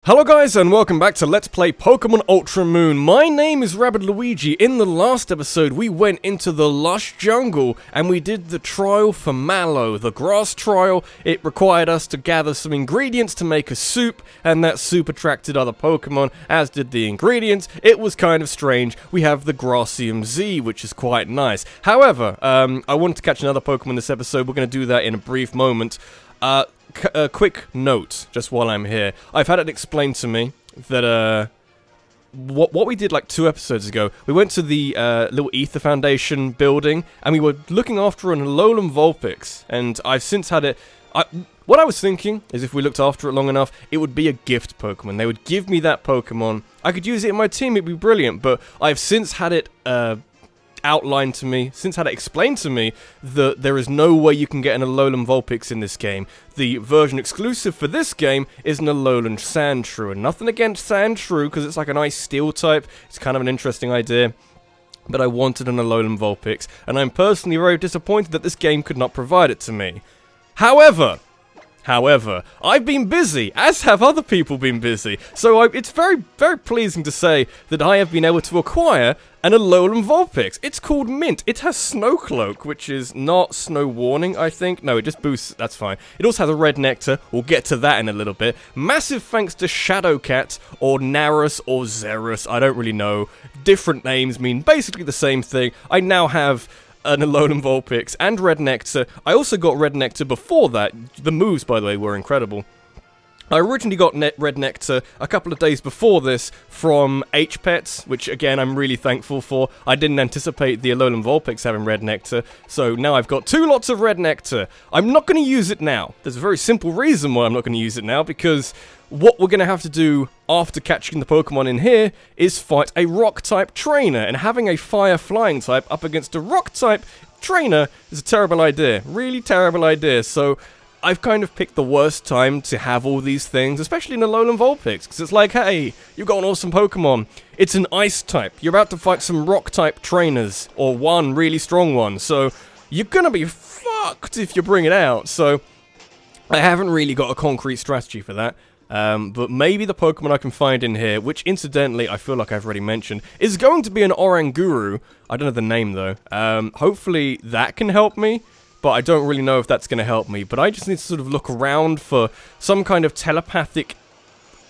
Hello guys and welcome back to Let's Play Pokemon Ultra Moon. My name is Rabbid Luigi. In the last episode we went into the lush jungle and we did the trial for Mallow, the grass trial. It required us to gather some ingredients to make a soup, and that soup attracted other Pokemon, as did the ingredients. It was kind of strange. We have the Grassium Z, which is quite nice. However, I wanted to catch another Pokemon this episode. We're going to do that in a brief moment. A quick note, just while I'm here. I've had it explained to me that, what we did like 2 episodes ago, we went to the, little Ether Foundation building, and we were looking after an Alolan Vulpix, and I've since had it. What I was thinking is if we looked after it long enough, it would be a gift Pokemon. They would give me that Pokemon. I could use it in my team, it'd be brilliant, but I've since had it, outlined to me, since had it explained to me, that there is no way you can get an Alolan Vulpix in this game. The version exclusive for this game is an Alolan Sandshrew, and nothing against Sandshrew, because it's like an Ice Steel type. It's kind of an interesting idea, but I wanted an Alolan Vulpix, and I'm personally very disappointed that this game could not provide it to me. However, I've been busy, as have other people been busy, so it's very, very pleasing to say that I have been able to acquire an Alolan Vulpix. It's called Mint. It has Snow Cloak, which is not Snow Warning, I think. No, it just boosts, that's fine. It also has a Red Nectar. We'll get to that in a little bit. Massive thanks to Shadowcat, or Narus, or Zerus, I don't really know. Different names mean basically the same thing. I now have an Alolan Vulpix and Red Nectar. I also got Red Nectar before that. The moves, by the way, were incredible. I originally got Red Nectar a couple of days before this from H-Pets, which again I'm really thankful for. I didn't anticipate the Alolan Vulpix having Red Nectar, so now I've got 2 lots of Red Nectar. I'm not going to use it now. There's a very simple reason why I'm not going to use it now, because what we're going to have to do after catching the Pokemon in here is fight a Rock-type trainer, and having a Fire-Flying type up against a Rock-type trainer is a terrible idea. Really terrible idea, so I've kind of picked the worst time to have all these things, especially in Alolan Vulpix, because it's like, hey, you've got an awesome Pokemon. It's an Ice type. You're about to fight some Rock-type trainers, or one really strong one, so you're gonna be fucked if you bring it out. So I haven't really got a concrete strategy for that. But maybe the Pokemon I can find in here, which incidentally I feel like I've already mentioned, is going to be an Oranguru. I don't know the name though. Hopefully that can help me, but I don't really know if that's going to help me. But I just need to sort of look around for some kind of telepathic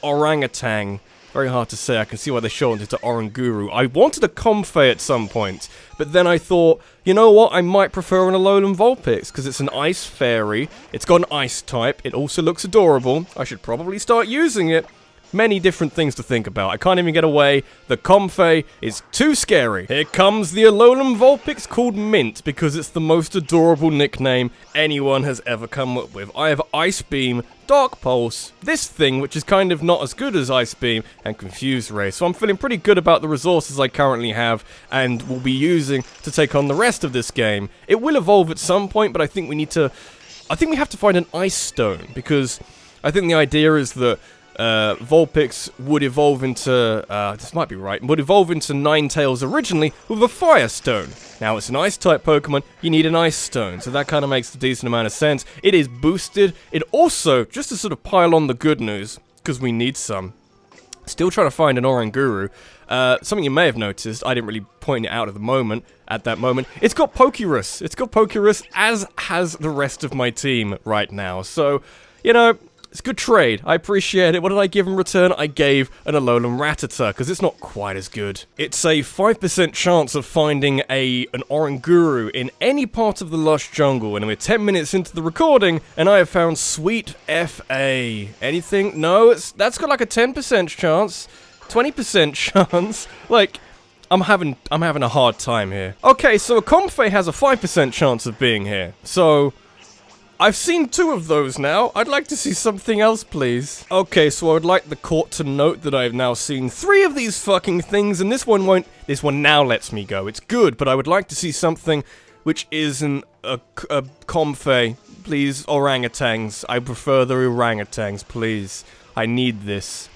orangutan. Very hard to say. I can see why they shortened it to Oranguru. I wanted a Comfey at some point, but then I thought, you know what, I might prefer an Alolan Vulpix, because it's an Ice Fairy, it's got an Ice type, it also looks adorable, I should probably start using it. Many different things to think about. I can't even get away. The Comfey is too scary. Here comes the Alolan Vulpix called Mint, because it's the most adorable nickname anyone has ever come up with. I have Ice Beam, Dark Pulse, this thing, which is kind of not as good as Ice Beam, and Confuse Ray. So I'm feeling pretty good about the resources I currently have, and will be using to take on the rest of this game. It will evolve at some point, but I think we have to find an Ice Stone, because I think the idea is that Vulpix would evolve into, this might be right, would evolve into Ninetales originally with a Fire Stone. Now it's an Ice-type Pokemon, you need an Ice Stone, so that kind of makes a decent amount of sense. It is boosted. It also, just to sort of pile on the good news, because we need some, still trying to find an Oranguru. Something you may have noticed, I didn't really point it out at that moment, it's got Pokerus. It's got Pokerus, as has the rest of my team right now, so, you know, it's a good trade. I appreciate it. What did I give in return? I gave an Alolan Rattata, because it's not quite as good. It's a 5% chance of finding an Oranguru in any part of the lush jungle, and we're 10 minutes into the recording, and I have found Sweet F.A. Anything? No, that's got like a 10% chance, 20% chance. Like, I'm having a hard time here. Okay, so a Comfey has a 5% chance of being here, so I've seen 2 of those now. I'd like to see something else, please. Okay, so I would like the court to note that I've now seen 3 of these fucking things, and this one won't. This one now lets me go. It's good, but I would like to see something which isn't a Comfey. Please, orangutans. I prefer the orangutans, please. I need this.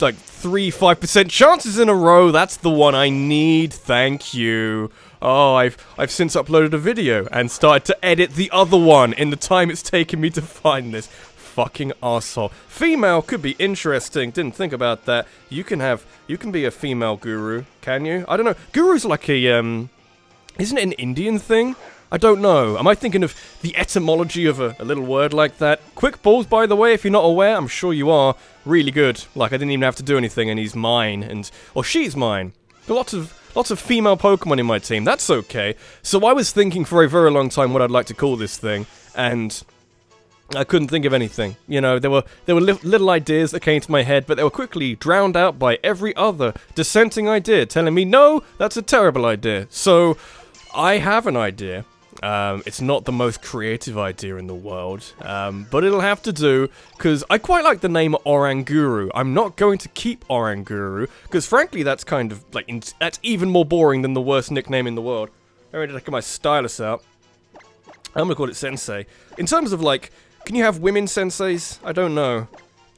Like 5% chances in a row. That's the one I need. Thank you. Oh, I've since uploaded a video and started to edit the other one in the time it's taken me to find this. fucking asshole. Female could be interesting. Didn't think about that. You can be a female guru, can you? I don't know. Guru's like a, isn't it an Indian thing? I don't know. Am I thinking of the etymology of a little word like that? Quick balls, by the way, if you're not aware, I'm sure you are. Really good. Like, I didn't even have to do anything, and he's mine, or she's mine. Lots of female Pokemon in my team. That's okay. So I was thinking for a very long time what I'd like to call this thing, and I couldn't think of anything. You know, there were little ideas that came to my head, but they were quickly drowned out by every other dissenting idea, telling me, no, that's a terrible idea. So I have an idea. It's not the most creative idea in the world, but it'll have to do, because I quite like the name Oranguru. I'm not going to keep Oranguru, because frankly that's kind of, like, that's even more boring than the worst nickname in the world. I already get my stylus out. I'm gonna call it Sensei. In terms of, like, can you have women senseis? I don't know.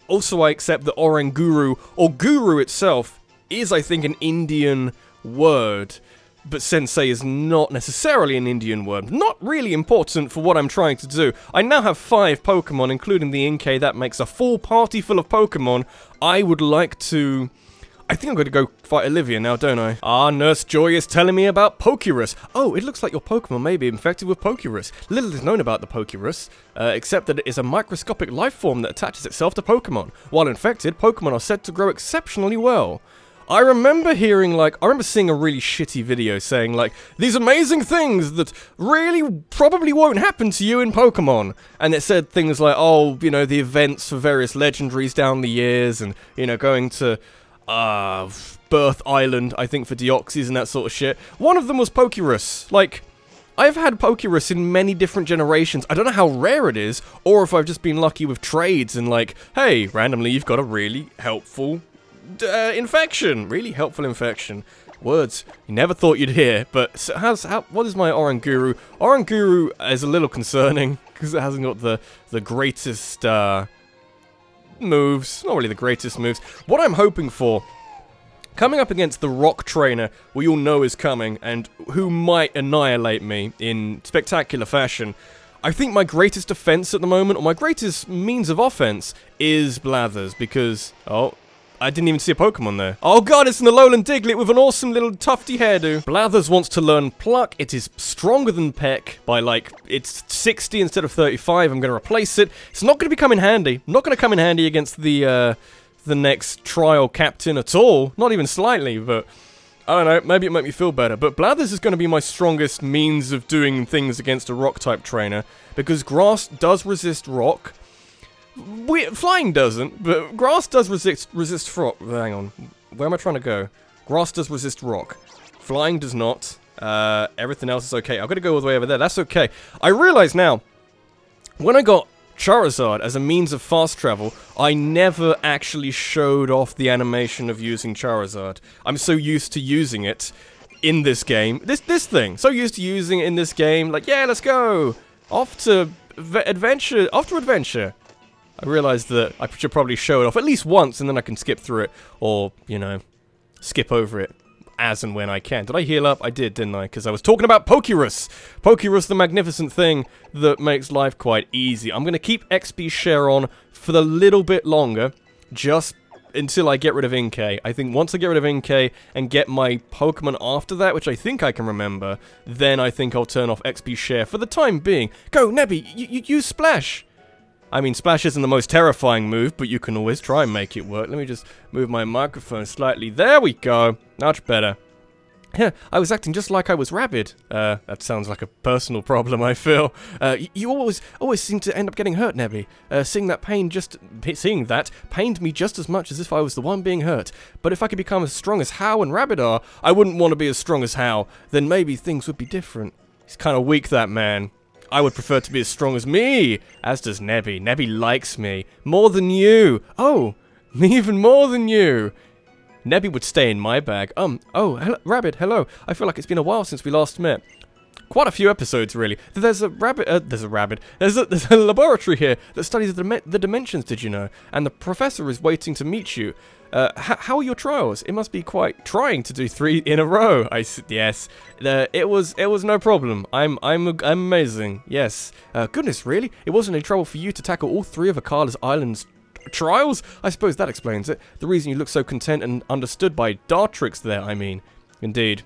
Also, I accept that Oranguru, or Guru itself, is, I think, an Indian word. But sensei is not necessarily an Indian word. Not really important for what I'm trying to do. I now have 5 Pokemon, including the Inkay. That makes a full party full of Pokemon. I would like to... I think I'm going to go fight Olivia now, don't I? Ah, Nurse Joy is telling me about Pokerus. Oh, it looks like your Pokemon may be infected with Pokerus. Little is known about the Pokerus, except that it is a microscopic life form that attaches itself to Pokemon. While infected, Pokemon are said to grow exceptionally well. I remember seeing a really shitty video saying, like, these amazing things that really probably won't happen to you in Pokemon. And it said things like, oh, you know, the events for various legendaries down the years, and, you know, going to, Birth Island, I think, for Deoxys and that sort of shit. One of them was Pokerus. Like, I've had Pokerus in many different generations. I don't know how rare it is, or if I've just been lucky with trades and, like, hey, randomly you've got a really helpful... infection. Really helpful infection. Words you never thought you'd hear, but so what is my Oranguru? Oranguru is a little concerning, because it hasn't got the greatest, moves. Not really the greatest moves. What I'm hoping for, coming up against the rock trainer we all know is coming, and who might annihilate me in spectacular fashion, I think my greatest defense at the moment, or my greatest means of offense, is Blathers, because, oh, I didn't even see a Pokemon there. Oh god, it's an Alolan Diglett with an awesome little tufty hairdo. Blathers wants to learn Pluck. It is stronger than Peck by, like, it's 60 instead of 35. I'm going to replace it. It's not going to come in handy. Not going to come in handy against the next trial captain at all. Not even slightly, but... I don't know, maybe it might me feel better. But Blathers is going to be my strongest means of doing things against a Rock-type trainer, because Grass does resist Rock. Flying doesn't, but Grass does resist Rock. Hang on, where am I trying to go? Grass does resist Rock. Flying does not. Everything else is okay. I've got to go all the way over there. That's okay. I realize now, when I got Charizard as a means of fast travel, I never actually showed off the animation of using Charizard. I'm so used to using it in this game. This thing. So used to using it in this game. Like, yeah, let's go. Off to adventure. I realized that I should probably show it off at least once, and then I can skip through it, or, you know, skip over it as and when I can. Did I heal up? I did, didn't I? Because I was talking about Pokerus! Pokerus, the magnificent thing that makes life quite easy. I'm going to keep XP share on for a little bit longer, just until I get rid of Inkay. I think once I get rid of Inkay and get my Pokemon after that, which I think I can remember, then I think I'll turn off XP share for the time being. Go, Nebby! You use Splash! I mean, Splash isn't the most terrifying move, but you can always try and make it work. Let me just move my microphone slightly. There we go. Much better. Yeah, I was acting just like I was rabid. That sounds like a personal problem, I feel. You always seem to end up getting hurt, Nebby. Seeing that pained me just as much as if I was the one being hurt. But if I could become as strong as How and Rabbit are, I wouldn't want to be as strong as How. Then maybe things would be different. He's kind of weak, that man. I would prefer to be as strong as me, as does Nebby. Nebby likes me. More than you. Oh, even more than you. Nebby would stay in my bag. Hello, Rabbit, hello. I feel like it's been a while since we last met. quite a few episodes, really. There's a laboratory here that studies the dimensions, did you know? And the professor is waiting to meet you. How are your trials? It must be quite trying to do 3 in a row. Yes. It was no problem. I'm amazing. Yes. Goodness, really? It wasn't any trouble for you to tackle all 3 of Akala's islands trials? I suppose that explains it. The reason you look so content and understood by Dartrix there, I mean. Indeed.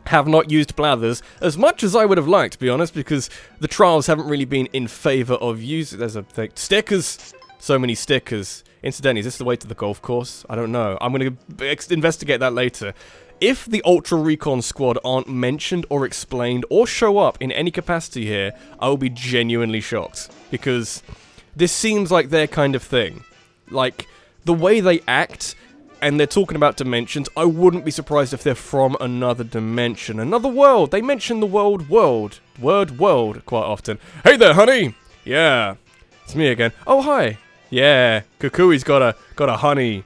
Have not used Blathers as much as I would have liked, to be honest, because the trials haven't really been in favour of using. There's a thing. Stickers! So many stickers. Incidentally, is this the way to the golf course? I don't know. I'm going to investigate that later. If the Ultra Recon Squad aren't mentioned or explained or show up in any capacity here, I will be genuinely shocked. Because this seems like their kind of thing. Like, the way they act, and they're talking about dimensions, I wouldn't be surprised if they're from another dimension. Another world. They mention the word world quite often. Hey there, honey! Yeah. It's me again. Oh, hi. Yeah. Kukui's got a honey.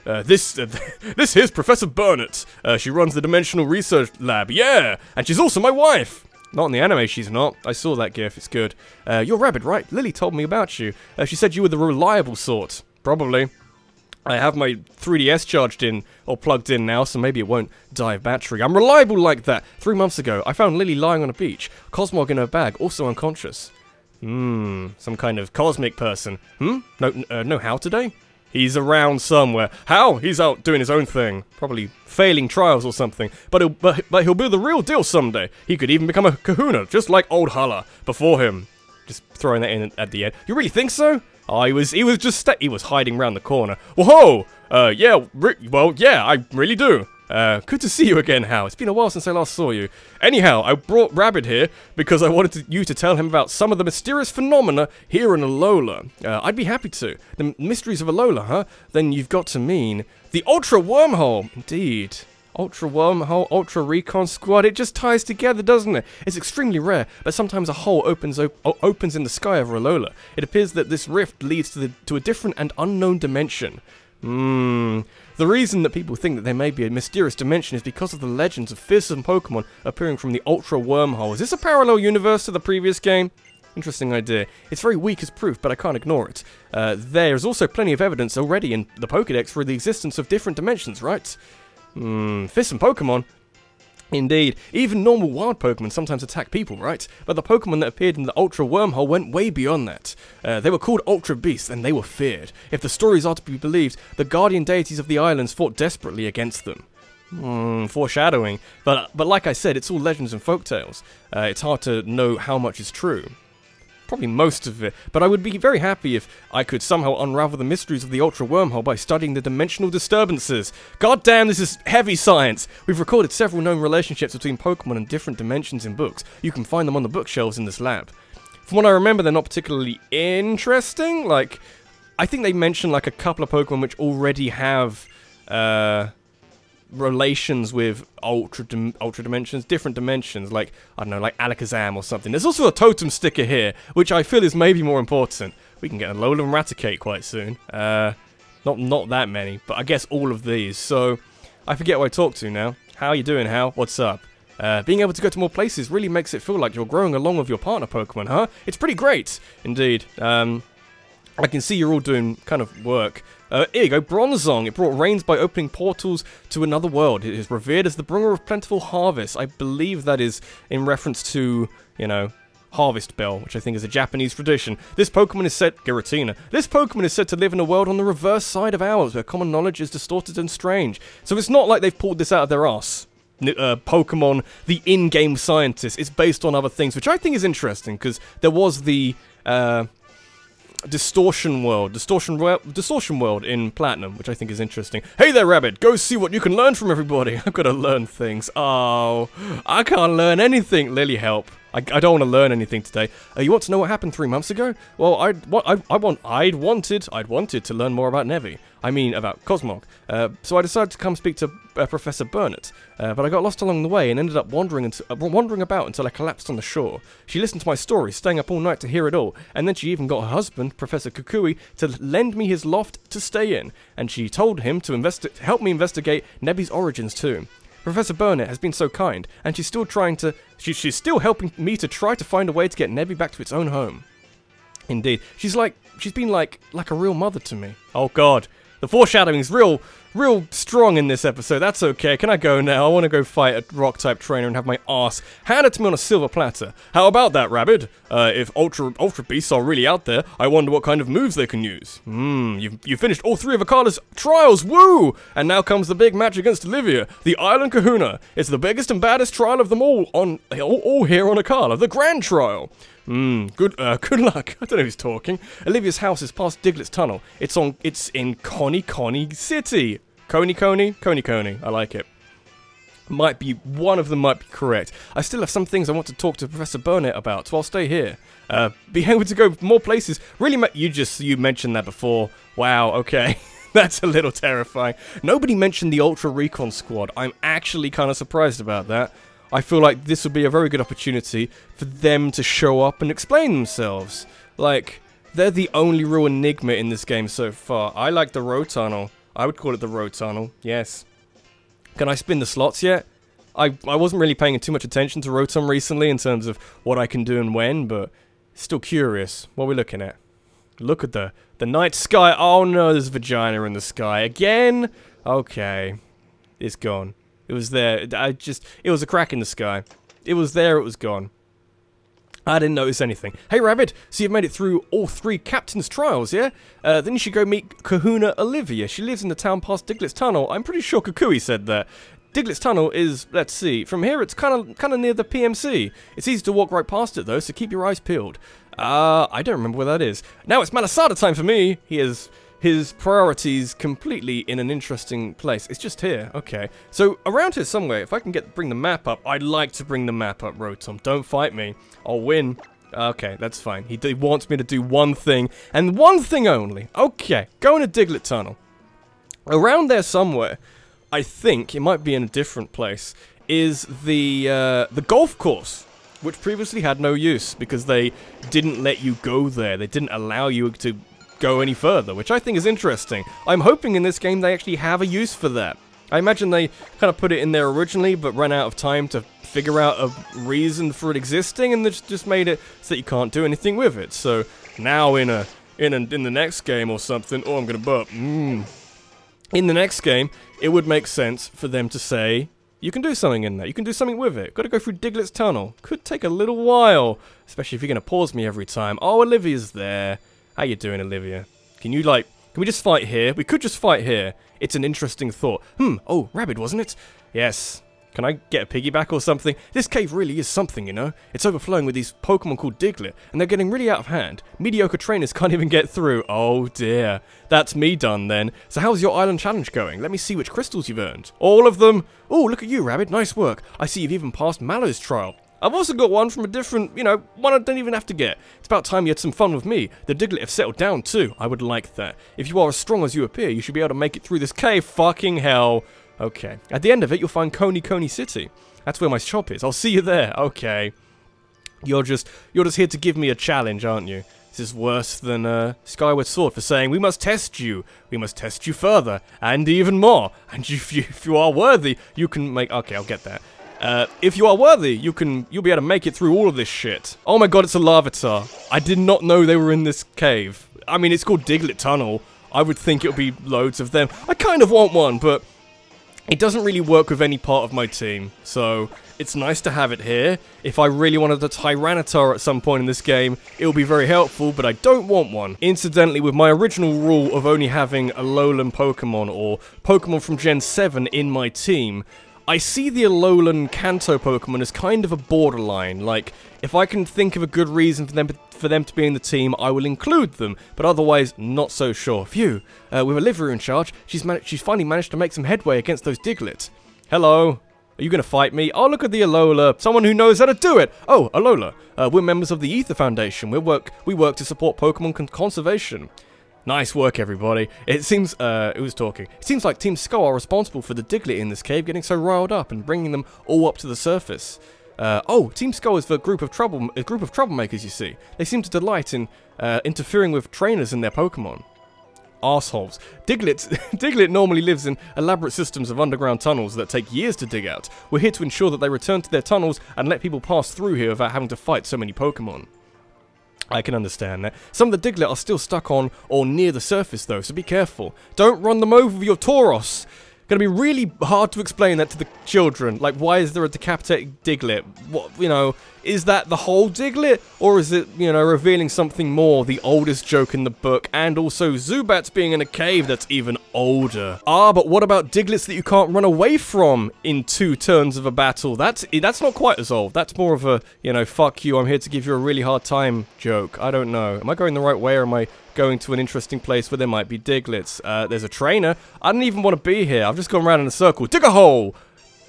This here's Professor Burnett. She runs the Dimensional Research Lab. Yeah! And she's also my wife! Not in the anime, she's not. I saw that gif, it's good. You're Rabbit, right? Lily told me about you. She said you were the reliable sort. Probably. I have my 3DS charged in, or plugged in now, so maybe it won't die of battery. I'm reliable like that. 3 months ago, I found Lily lying on a beach. Cosmog in her bag, also unconscious. Some kind of cosmic person. No How today? He's around somewhere. How? He's out doing his own thing. Probably failing trials or something. But he'll be the real deal someday. He could even become a kahuna, just like old Hala before him. Just throwing that in at the end. You really think so? Oh, he was hiding around the corner. Whoa! Yeah, I really do. Good to see you again, Hal. It's been a while since I last saw you. Anyhow, I brought Rabbit here because I wanted you to tell him about some of the mysterious phenomena here in Alola. I'd be happy to. The mysteries of Alola, huh? Then you've got to mean the Ultra Wormhole. Indeed. Ultra Wormhole, Ultra Recon Squad, it just ties together, doesn't it? It's extremely rare, but sometimes a hole opens in the sky over Alola. It appears that this rift leads to a different and unknown dimension. The reason that people think that there may be a mysterious dimension is because of the legends of fearsome Pokemon appearing from the Ultra Wormhole. Is this a parallel universe to the previous game? Interesting idea. It's very weak as proof, but I can't ignore it. There's also plenty of evidence already in the Pokédex for the existence of different dimensions, right? Fearsome Pokemon? Indeed. Even normal wild Pokemon sometimes attack people, right? But the Pokemon that appeared in the Ultra Wormhole went way beyond that. They were called Ultra Beasts, and they were feared. If the stories are to be believed, the guardian deities of the islands fought desperately against them. Foreshadowing. But like I said, it's all legends and folktales. It's hard to know how much is true. Probably most of it, but I would be very happy if I could somehow unravel the mysteries of the Ultra Wormhole by studying the dimensional disturbances. God damn, this is heavy science! We've recorded several known relationships between Pokemon and different dimensions in books. You can find them on the bookshelves in this lab. From what I remember, they're not particularly interesting. Like, I think they mention like a couple of Pokemon which already have relations with ultra dimensions, different dimensions, like, I don't know, like Alakazam or something. There's also a totem sticker here, which I feel is maybe more important. We can get a Alolan Raticate quite soon. Not that many, but I guess all of these. So, I forget who I talk to now. How you doing, Hal? What's up? Being able to go to more places really makes it feel like you're growing along with your partner Pokemon, huh? It's pretty great, indeed. I can see you're all doing kind of work. Here you go, Bronzong. It brought rains by opening portals to another world. It is revered as the bringer of plentiful harvest. I believe that is in reference to, you know, Harvest Bell, which I think is a Japanese tradition. This Pokemon is said, Giratina. This Pokemon is said to live in a world on the reverse side of ours, where common knowledge is distorted and strange. So it's not like they've pulled this out of their arse. Pokemon, the in-game scientist, it's based on other things, which I think is interesting, because there was the, Distortion World in Platinum, which I think is interesting. Hey there, Rabbit, go see what you can learn from everybody. I've got to learn things. Oh, I can't learn anything. Lily, help. I don't want to learn anything today. You want to know what happened 3 months ago? Well, I'd wanted to learn more about Nevi. I mean, about Cosmog. So I decided to come speak to Professor Burnett. But I got lost along the way and ended up wandering about until I collapsed on the shore. She listened to my story, staying up all night to hear it all. And then she even got her husband, Professor Kukui, to lend me his loft to stay in. And she told him to help me investigate Nebi's origins too. Professor Burnett has been so kind, and she's still trying to... She's still helping me to try to find a way to get Nebby back to its own home. Indeed. She's been like a real mother to me. Oh god. The foreshadowing's real strong in this episode. That's okay. Can I go now? I want to go fight a rock-type trainer and have my ass handed to me on a silver platter. How about that, Rabbid? If Ultra Beasts are really out there, I wonder what kind of moves they can use. You finished all 3 of Akala's trials. Woo! And now comes the big match against Olivia, the Island Kahuna. It's the biggest and baddest trial of them all here on Akala, the Grand Trial. Good luck. I don't know who's talking. Olivia's house is past Diglett's tunnel. It's in Coney City. Coney. I like it. One of them might be correct. I still have some things I want to talk to Professor Burnett about, so I'll stay here. Be able to go more places. Really, you mentioned that before. Wow, okay. That's a little terrifying. Nobody mentioned the Ultra Recon Squad. I'm actually kind of surprised about that. I feel like this would be a very good opportunity for them to show up and explain themselves. Like, they're the only real enigma in this game so far. I like the road tunnel. I would call it the road tunnel, yes. Can I spin the slots yet? I wasn't really paying too much attention to Rotom recently in terms of what I can do and when, but still curious. What are we looking at? Look at the night sky. Oh no, there's vagina in the sky. Again? Okay. It's gone. It was there. It was a crack in the sky. It was there, it was gone. I didn't notice anything. Hey, Rabbit, so you've made it through all 3 captain's trials, yeah? Then you should go meet Kahuna Olivia. She lives in the town past Diglett's Tunnel. I'm pretty sure Kukui said that. Diglett's Tunnel is, let's see, from here it's kind of near the PMC. It's easy to walk right past it, though, so keep your eyes peeled. I don't remember where that is. Now it's Malasada time for me. He is... His priorities completely in an interesting place. It's just here. Okay. So, around here somewhere, if I can bring the map up, I'd like to bring the map up, Rotom. Don't fight me. I'll win. Okay, that's fine. He wants me to do one thing, and one thing only. Okay, going to Diglett Tunnel. Around there somewhere, I think, it might be in a different place, is the golf course, which previously had no use, because they didn't let you go there. They didn't allow you to go any further, which I think is interesting. I'm hoping in this game they actually have a use for that. I imagine they kind of put it in there originally, but ran out of time to figure out a reason for it existing, and they just made it so that you can't do anything with it. So now in the next game or something, oh, I'm gonna burp. In the next game, it would make sense for them to say, you can do something in there. You can do something with it. Got to go through Diglett's Tunnel. Could take a little while, especially if you're gonna pause me every time. Oh, Olivia's there. How you doing, Olivia? Can we just fight here? We could just fight here. It's an interesting thought. Oh, Rabbit, wasn't it? Yes. Can I get a piggyback or something? This cave really is something, you know? It's overflowing with these Pokemon called Diglett, and they're getting really out of hand. Mediocre trainers can't even get through. Oh dear. That's me done then. So how's your island challenge going? Let me see which crystals you've earned. All of them? Oh, look at you, Rabbit. Nice work. I see you've even passed Mallow's trial. I've also got one from a different, one I don't even have to get. It's about time you had some fun with me. The Diglett have settled down too. I would like that. If you are as strong as you appear, you should be able to make it through this cave. Fucking hell. Okay. At the end of it, you'll find Coney City. That's where my shop is. I'll see you there. Okay. You're just here to give me a challenge, aren't you? This is worse than Skyward Sword for saying, we must test you. We must test you further. And even more. And if you are worthy, you can make... Okay, I'll get that. If you are worthy, you'll be able to make it through all of this shit. Oh my god, it's a Larvitar. I did not know they were in this cave. I mean, it's called Diglett Tunnel. I would think it would be loads of them. I kind of want one, but it doesn't really work with any part of my team. So, it's nice to have it here. If I really wanted a Tyranitar at some point in this game, it will be very helpful, but I don't want one. Incidentally, with my original rule of only having Alolan Pokemon or Pokemon from Gen 7 in my team, I see the Alolan Kanto Pokemon as kind of a borderline. Like, if I can think of a good reason for them to be in the team, I will include them, but otherwise, not so sure. Phew. With Olivia in charge, she's finally managed to make some headway against those Diglett. Hello. Are you going to fight me? Oh, look at the Alola. Someone who knows how to do it. Oh, Alola. We're members of the Ether Foundation. We work to support Pokemon conservation. Nice work, everybody. It seems, who's talking? It seems like Team Skull are responsible for the Diglett in this cave getting so riled up and bringing them all up to the surface. Team Skull is a group of troublemakers, you see. They seem to delight in interfering with trainers and their Pokemon. assholes. Diglett normally lives in elaborate systems of underground tunnels that take years to dig out. We're here to ensure that they return to their tunnels and let people pass through here without having to fight so many Pokemon. I can understand that. Some of the Diglett are still stuck on or near the surface though, so be careful. Don't run them over with your Tauros. Gonna be really hard to explain that to the children. Like, why is there a decapitated Diglett? What, you know, is that the whole Diglett? Or is it, you know, revealing something more? The oldest joke in the book, and also Zubat's being in a cave that's even older. Ah, but what about Digletts that you can't run away from in 2 turns of a battle? That's not quite as old. That's more of a, you know, fuck you, I'm here to give you a really hard time joke. I don't know. Am I going the right way, or am I going to an interesting place where there might be Digletts? There's a trainer. I don't even want to be here. I've just gone around in a circle. Dig a hole!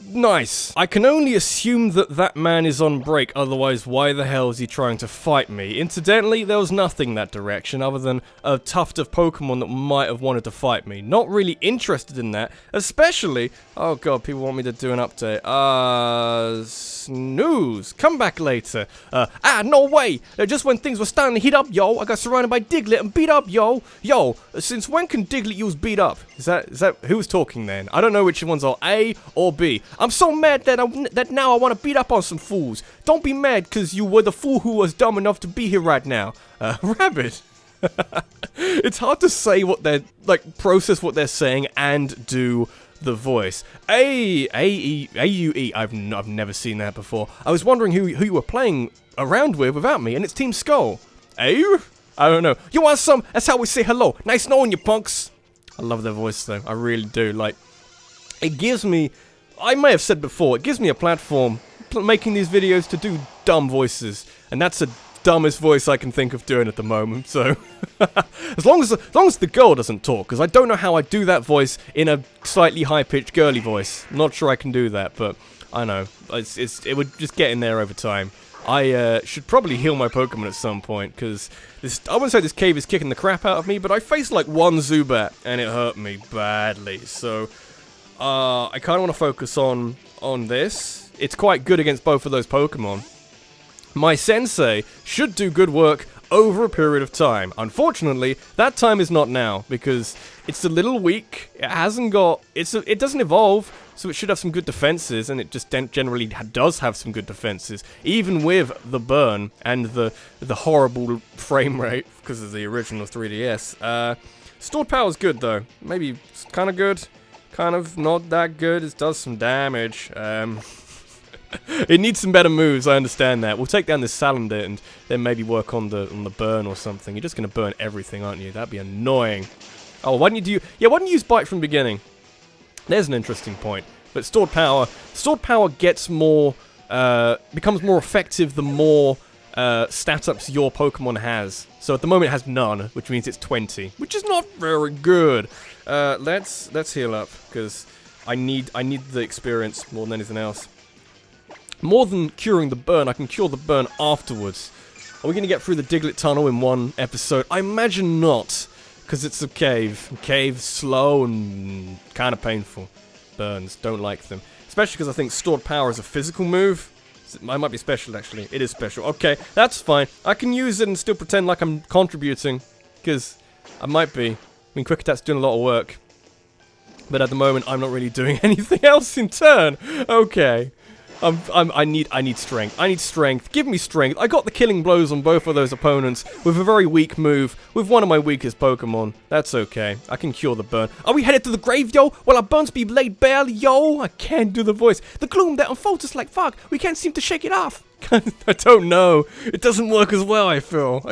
Nice. I can only assume that that man is on break, otherwise why the hell is he trying to fight me? Incidentally, there was nothing that direction other than a tuft of Pokemon that might have wanted to fight me. Not really interested in that, especially... Oh god, people want me to do an update. Snooze. Come back later. No way! Just when things were starting to heat up, yo, I got surrounded by Diglett and beat up, yo. Yo, since when can Diglett use beat up? Is that who's talking then? I don't know which ones are A or B. I'm so mad that now I want to beat up on some fools. Don't be mad because you were the fool who was dumb enough to be here right now. Rabbit. It's hard to say what they're, like, process what they're saying and do the voice. A-U-E. I've never seen that before. I was wondering who you were playing around with without me, and it's Team Skull. I don't know. You want some? That's how we say hello. Nice knowing you, punks. I love their voice, though. I really do. Like, it gives me... I may have said before, it gives me a platform making these videos to do dumb voices, and that's the dumbest voice I can think of doing at the moment, so... as long as the girl doesn't talk, because I don't know how I do that voice in a slightly high-pitched girly voice. I'm not sure I can do that, but I know. It would just get in there over time. I should probably heal my Pokemon at some point, because I wouldn't say this cave is kicking the crap out of me, but I faced like one Zubat, and it hurt me badly, so... I kind of want to focus on this. It's quite good against both of those Pokemon. My sensei should do good work over a period of time. Unfortunately, that time is not now, because it's a little weak. It hasn't got... It doesn't evolve, so it should have some good defenses, and it just generally does have some good defenses, even with the burn and the horrible frame rate, because of the original 3DS. Stored power's good, though. Maybe it's kind of good. Kind of not that good. It does some damage. It needs some better moves. I understand that. We'll take down this Salandit and then maybe work on the burn or something. You're just gonna burn everything, aren't you? That'd be annoying. Oh, why didn't you use bite from the beginning? There's an interesting point. But stored power gets more, becomes more effective the more stat ups your Pokemon has. So at the moment it has none, which means it's 20, which is not very good. Let's heal up, because I need the experience more than anything else. More than curing the burn, I can cure the burn afterwards. Are we going to get through the Diglett tunnel in one episode? I imagine not, because it's a cave. Cave's slow and kind of painful. Burns, don't like them. Especially because I think stored power is a physical move. It might be special, actually. It is special. Okay, that's fine. I can use it and still pretend like I'm contributing, because I might be. I mean, Quick Attack's doing a lot of work. But at the moment, I'm not really doing anything else in turn. Okay. I need strength. I need strength. Give me strength. I got the killing blows on both of those opponents with a very weak move, with one of my weakest Pokemon. That's okay. I can cure the burn. Are we headed to the grave, yo? Will our burns be laid bare, yo? I can't do the voice. The gloom that unfolds us like fog. We can't seem to shake it off. I don't know. It doesn't work as well, I feel.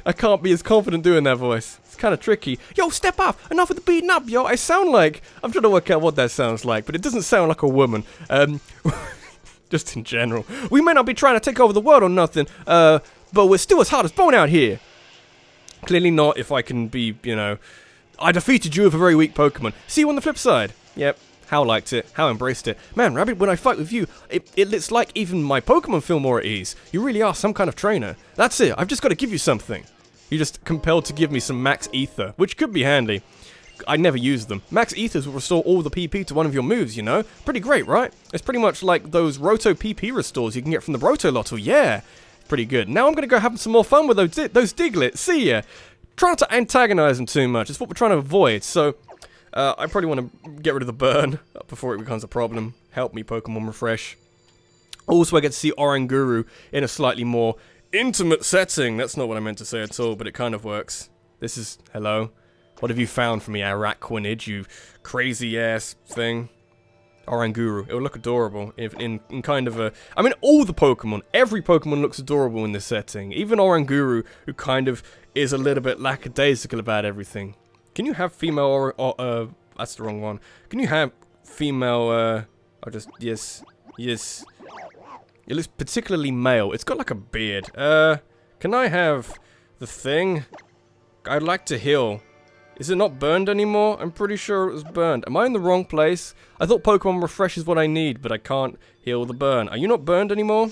I can't be as confident doing that voice. It's kind of tricky. Yo, step off! Enough of the beating up, yo! I sound like... I'm trying to work out what that sounds like, but it doesn't sound like a woman. Just in general. We may not be trying to take over the world or nothing, but we're still as hard as bone out here. Clearly not if I can be, you know... I defeated you with a very weak Pokemon. See you on the flip side. Yep. How liked it. How embraced it. Man, Rabbit, when I fight with you, it's like even my Pokemon feel more at ease. You really are some kind of trainer. That's it. I've just got to give you something. You're just compelled to give me some Max Ether, which could be handy. I never use them. Max Ethers will restore all the PP to one of your moves, you know? Pretty great, right? It's pretty much like those Roto PP restores you can get from the Roto Lotto. Yeah, pretty good. Now I'm going to go have some more fun with those Diglett. See ya. try not to antagonize them too much. It's what we're trying to avoid. So, I probably want to get rid of the burn before it becomes a problem. Help me, Pokemon Refresh. Also, I get to see Oranguru in a slightly more intimate setting. That's not what I meant to say at all, but it kind of works. This is... Hello? What have you found for me, Araquanid, you crazy-ass thing? Oranguru. It will look adorable in kind of a... I mean, all the Pokemon, every Pokemon looks adorable in this setting. Even Oranguru, who kind of is a little bit lackadaisical about everything. Can you have female that's the wrong one. Can you have female, yes. It looks particularly male. It's got like a beard. Can I have the thing? I'd like to heal. Is it not burned anymore? I'm pretty sure it was burned. Am I in the wrong place? I thought Pokemon Refresh is what I need, but I can't heal the burn. Are you not burned anymore?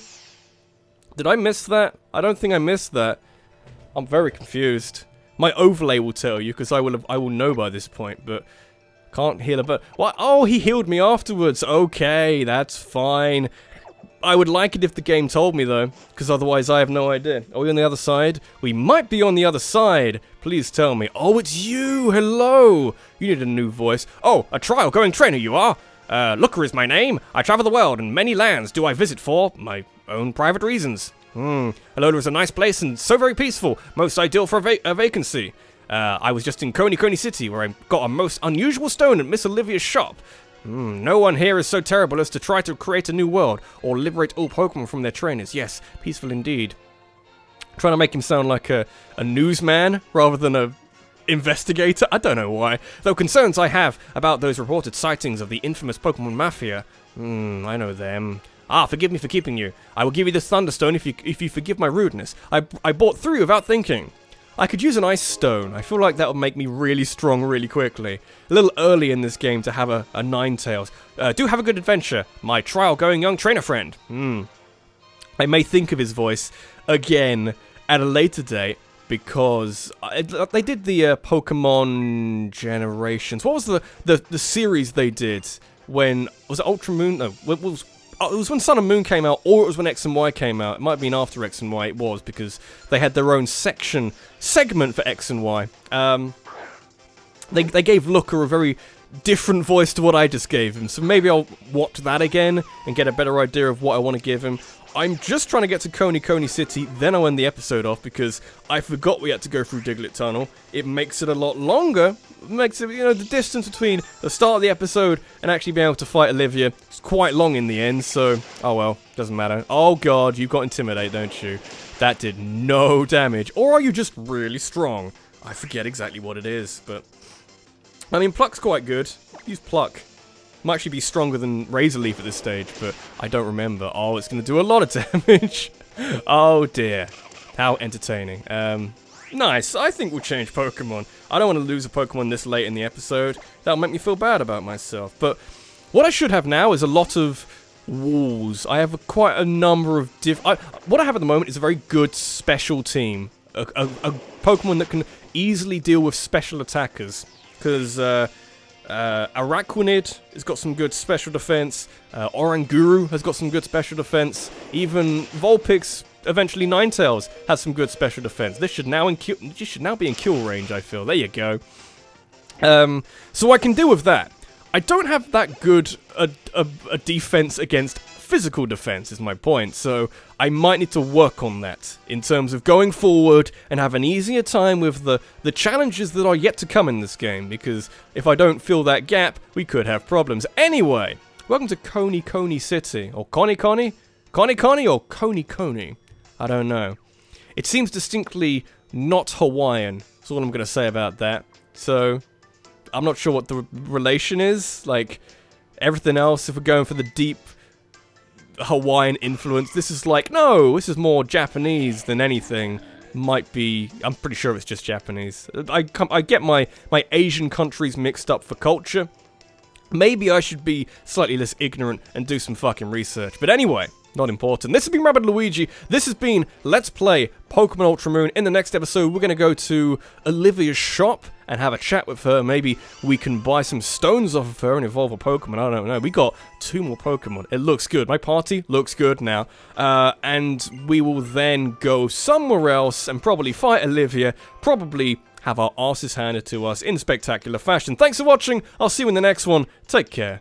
Did I miss that? I don't think I missed that. I'm very confused. My overlay will tell you, because I will know by this point, but can't heal a burn. What? Oh, he healed me afterwards. Okay, that's fine. I would like it if the game told me, though, because otherwise I have no idea. Are we on the other side? We might be on the other side. Please tell me. Oh, it's you! Hello! You need a new voice. Oh, a trial-going trainer you are! Looker is my name. I travel the world, and many lands do I visit for my own private reasons. Alola is a nice place and so very peaceful. Most ideal for a vacancy. I was just in Coney City, where I got a most unusual stone at Miss Olivia's shop. No one here is so terrible as to try to create a new world, or liberate all Pokemon from their trainers. Yes, peaceful indeed. Trying to make him sound like a newsman, rather than a investigator. I don't know why. Though concerns I have about those reported sightings of the infamous Pokemon Mafia. I know them. Ah, forgive me for keeping you. I will give you this Thunderstone if you forgive my rudeness. I bought 3 without thinking. I could use an Ice Stone. I feel like that would make me really strong really quickly. A little early in this game to have a Ninetales. Do have a good adventure, my trial-going young trainer friend. I may think of his voice again at a later date, because they did the Pokemon Generations. What was the series they did when... Was it Ultra Moon? No, it was when Sun and Moon came out, or it was when X and Y came out. It might have been after X and Y, it was, because they had their own segment for X and Y. They gave Looker a very different voice to what I just gave him, so maybe I'll watch that again and get a better idea of what I want to give him. I'm just trying to get to Coney City, then I'll end the episode off, because I forgot we had to go through Diglett Tunnel. It makes it a lot longer. It makes it, the distance between the start of the episode and actually being able to fight Olivia is quite long in the end, so, oh well, doesn't matter. Oh god, you've got Intimidate, don't you? That did no damage. Or are you just really strong? I forget exactly what it is, but... I mean, Pluck's quite good. Use Pluck. Might actually be stronger than Razor Leaf at this stage, but I don't remember. Oh, it's going to do a lot of damage. Oh dear. How entertaining. Nice. I think we'll change Pokemon. I don't want to lose a Pokemon this late in the episode. That'll make me feel bad about myself. But what I should have now is a lot of walls. I have quite a number of what I have at the moment is a very good special team. A Pokemon that can easily deal with special attackers. Because, Araquanid has got some good special defense. Oranguru has got some good special defense. Even Vulpix, eventually Ninetales, has some good special defense. This should now be in kill range, I feel. There you go. So I can deal with that. I don't have that good a defense against physical defense, is my point, so I might need to work on that in terms of going forward and have an easier time with the challenges that are yet to come in this game, because if I don't fill that gap, we could have problems. Anyway, welcome to Coney City, or Coney or Coney? I don't know. It seems distinctly not Hawaiian, that's all I'm going to say about that, so I'm not sure what the relation is, like everything else, if we're going for the deep Hawaiian influence, this is like, no, this is more Japanese than anything. Might be, I'm pretty sure it's just Japanese. I get my Asian countries mixed up for culture. Maybe I should be slightly less ignorant and do some fucking research. But anyway, not important. This has been Rabbid Luigi. This has been Let's Play Pokemon Ultra Moon. In the next episode, we're going to go to Olivia's shop and have a chat with her. Maybe we can buy some stones off of her and evolve a Pokemon. I don't know. We got 2 more Pokemon. It looks good. My party looks good now. And we will then go somewhere else and probably fight Olivia. Probably have our asses handed to us in spectacular fashion. Thanks for watching. I'll see you in the next one. Take care.